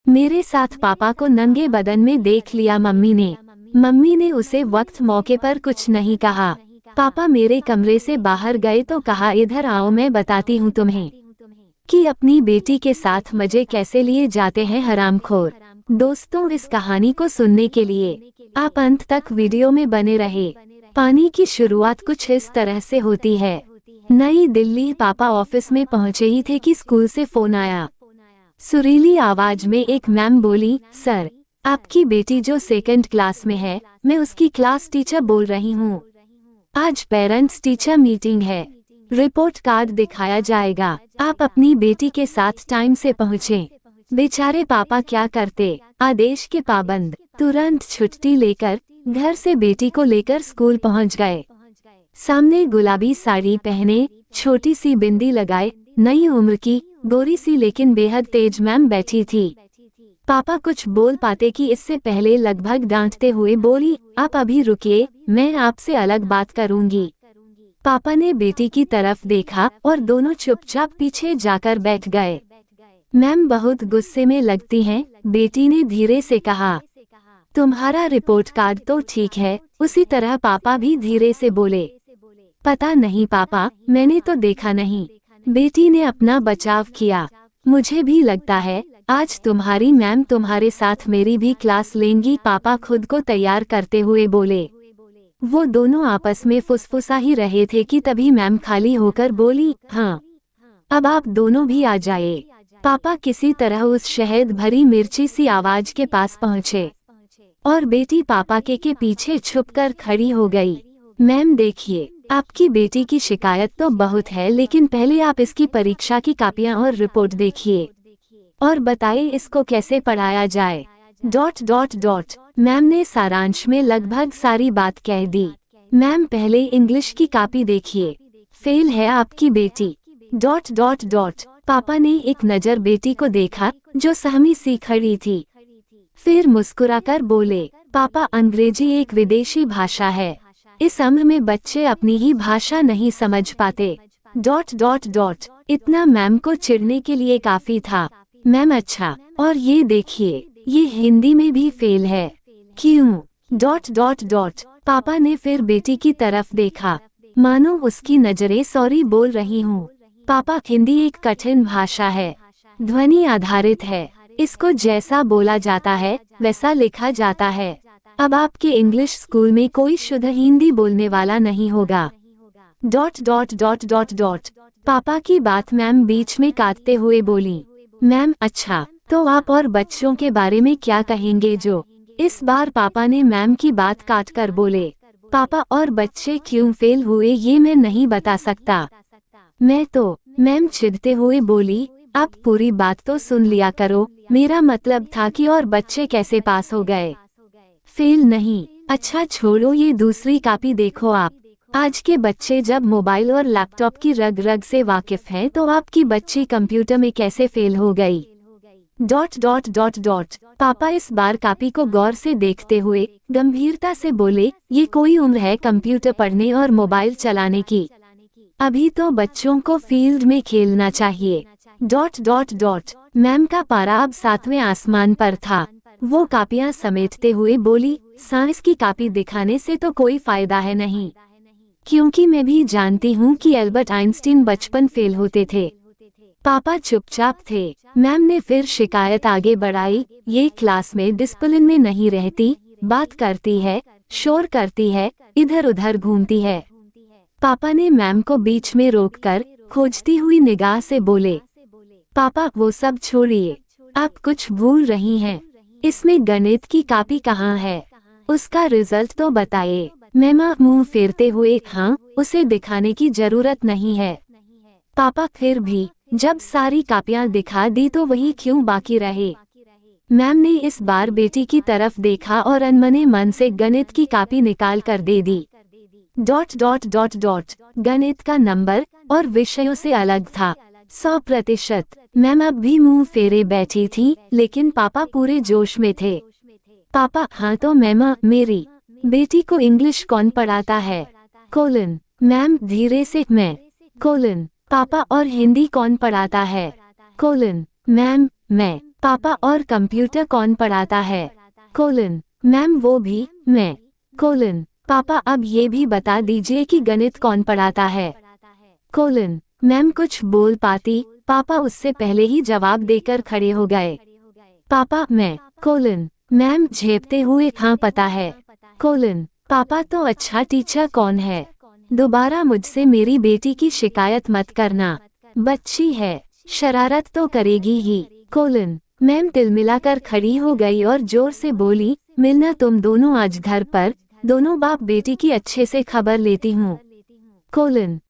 मेरे साथ पापा को नंगे बदन में देख लिया मम्मी ने उसे वक्त मौके पर कुछ नहीं कहा। पापा मेरे कमरे से बाहर गए तो कहा, इधर आओ मैं बताती हूँ तुम्हें कि अपनी बेटी के साथ मजे कैसे लिए जाते हैं हरामखोर। दोस्तों, इस कहानी को सुनने के लिए आप अंत तक वीडियो में बने रहे। पानी की शुरुआत कुछ इस तरह से होती है। नई दिल्ली। पापा ऑफिस में पहुंचे ही थे कि स्कूल से फोन आया। सुरीली आवाज में एक मैम बोली, सर, आपकी बेटी जो सेकंड क्लास में है, मैं उसकी क्लास टीचर बोल रही हूँ। आज पेरेंट्स टीचर मीटिंग है, रिपोर्ट कार्ड दिखाया जाएगा। आप अपनी बेटी के साथ टाइम से पहुँचे। बेचारे पापा क्या करते, आदेश के पाबंद। तुरंत छुट्टी लेकर घर से बेटी को लेकर स्कूल पहुँच गए। सामने गुलाबी साड़ी पहने, छोटी सी बिंदी लगाए, नई उम्र की, गोरी सी लेकिन बेहद तेज मैम बैठी थी। पापा कुछ बोल पाते कि इससे पहले लगभग डांटते हुए बोली, आप अभी रुकिए, मैं आपसे अलग बात करूंगी। पापा ने बेटी की तरफ देखा और दोनों चुपचाप पीछे जाकर बैठ गए। मैम बहुत गुस्से में लगती हैं, बेटी ने धीरे से कहा। तुम्हारा रिपोर्ट कार्ड तो ठीक है, उसी तरह पापा भी धीरे से बोले। पता नहीं पापा, मैंने तो देखा नहीं। बेटी ने अपना बचाव किया। मुझे भी लगता है आज तुम्हारी मैम तुम्हारे साथ मेरी भी क्लास लेंगी, पापा खुद को तैयार करते हुए बोले। वो दोनों आपस में फुसफुसा ही रहे थे कि तभी मैम खाली होकर बोली, हाँ, अब आप दोनों भी आ जाए। पापा किसी तरह उस शहद भरी मिर्ची सी आवाज के पास पहुँचे और बेटी पापा के पीछे छुपकर खड़ी हो गई। मैम देखिए, आपकी बेटी की शिकायत तो बहुत है, लेकिन पहले आप इसकी परीक्षा की कॉपियां और रिपोर्ट देखिए और बताइए इसको कैसे पढ़ाया जाए। ... मैम ने सारांश में लगभग सारी बात कह दी। मैम पहले इंग्लिश की कॉपी देखिए, फेल है आपकी बेटी... ... पापा ने एक नज़र बेटी को देखा जो सहमी सी खड़ी थी, फिर मुस्कुराकर बोले, पापा अंग्रेजी एक विदेशी भाषा है, इस उम्र में बच्चे अपनी ही भाषा नहीं समझ पाते... ... इतना मैम को चिढ़ने के लिए काफी था। मैम अच्छा, और ये देखिए, ये हिंदी में भी फेल है। क्यों? ... पापा ने फिर बेटी की तरफ देखा, मानो उसकी नजरें सॉरी बोल रही हूँ। पापा हिंदी एक कठिन भाषा है, ध्वनि आधारित है, इसको जैसा बोला जाता है वैसा लिखा जाता है। अब आपके इंग्लिश स्कूल में कोई शुद्ध हिंदी बोलने वाला नहीं होगा... ... पापा की बात मैम बीच में काटते हुए बोली, मैम अच्छा, तो आप और बच्चों के बारे में क्या कहेंगे जो... इस बार पापा ने मैम की बात काटकर बोले, पापा और बच्चे क्यों फेल हुए ये मैं नहीं बता सकता। मैं तो... मैम चिढ़ते हुए बोली, आप पूरी बात तो सुन लिया करो, मेरा मतलब था कि और बच्चे कैसे पास हो गए, फेल नहीं। अच्छा छोड़ो, ये दूसरी कॉपी देखो आप। आज के बच्चे जब मोबाइल और लैपटॉप की रग रग से वाकिफ हैं तो आपकी बच्ची कंप्यूटर में कैसे फेल हो गई... ... पापा इस बार कॉपी को गौर से देखते हुए गंभीरता से बोले, ये कोई उम्र है कंप्यूटर पढ़ने और मोबाइल चलाने की? अभी तो बच्चों को फील्ड में खेलना चाहिए... ... मैम का पारा अब 7वें आसमान पर था। वो कॉपियां समेटते हुए बोली, साइंस की कॉपी दिखाने से तो कोई फायदा है नहीं, क्योंकि मैं भी जानती हूँ कि एल्बर्ट आइंस्टीन बचपन फेल होते थे। पापा चुपचाप थे। मैम ने फिर शिकायत आगे बढ़ाई, ये क्लास में डिसिप्लिन में नहीं रहती, बात करती है, शोर करती है, इधर उधर घूमती है। पापा ने मैम को बीच में रोककर खोजती हुई निगाह से बोले, पापा वो सब छोड़िए, आप कुछ भूल रही हैं। इसमें गणित की कॉपी कहाँ है, उसका रिजल्ट तो बताइए। मैम मुंह फेरते हुए, हाँ, उसे दिखाने की जरूरत नहीं है। पापा फिर भी जब सारी कॉपियां दिखा दी तो वही क्यों बाकी रहे। मैम ने इस बार बेटी की तरफ देखा और अनमने मन से गणित की कॉपी निकाल कर दे दी... ... गणित का नंबर और विषयों से अलग था, 100%। मैम अब भी मुंह फेरे बैठी थी, लेकिन पापा पूरे जोश में थे। पापा हाँ तो मैम, मेरी बेटी को इंग्लिश कौन पढ़ाता है? कोलन। मैम धीरे से, मैं। कोलन। पापा और हिंदी कौन पढ़ाता है? कोलन। मैम मैं। पापा और कंप्यूटर कौन पढ़ाता है? कोलन मैम वो भी मैं। कोलन पापा अब ये भी बता दीजिए कि गणित कौन पढ़ाता है? कोलन मैम कुछ बोल पाती, पापा उससे पहले ही जवाब देकर खड़े हो गए। पापा मैं। कोलन मैम झेपते हुए हाँ पता है। कोलन पापा तो अच्छा टीचर कौन है? दोबारा मुझसे मेरी बेटी की शिकायत मत करना, बच्ची है, शरारत तो करेगी ही। कोलन मैम तिलमिलाकर खड़ी हो गई और जोर से बोली, मिलना तुम दोनों आज घर पर, दोनों बाप बेटी की अच्छे से खबर लेती हूँ। कोलन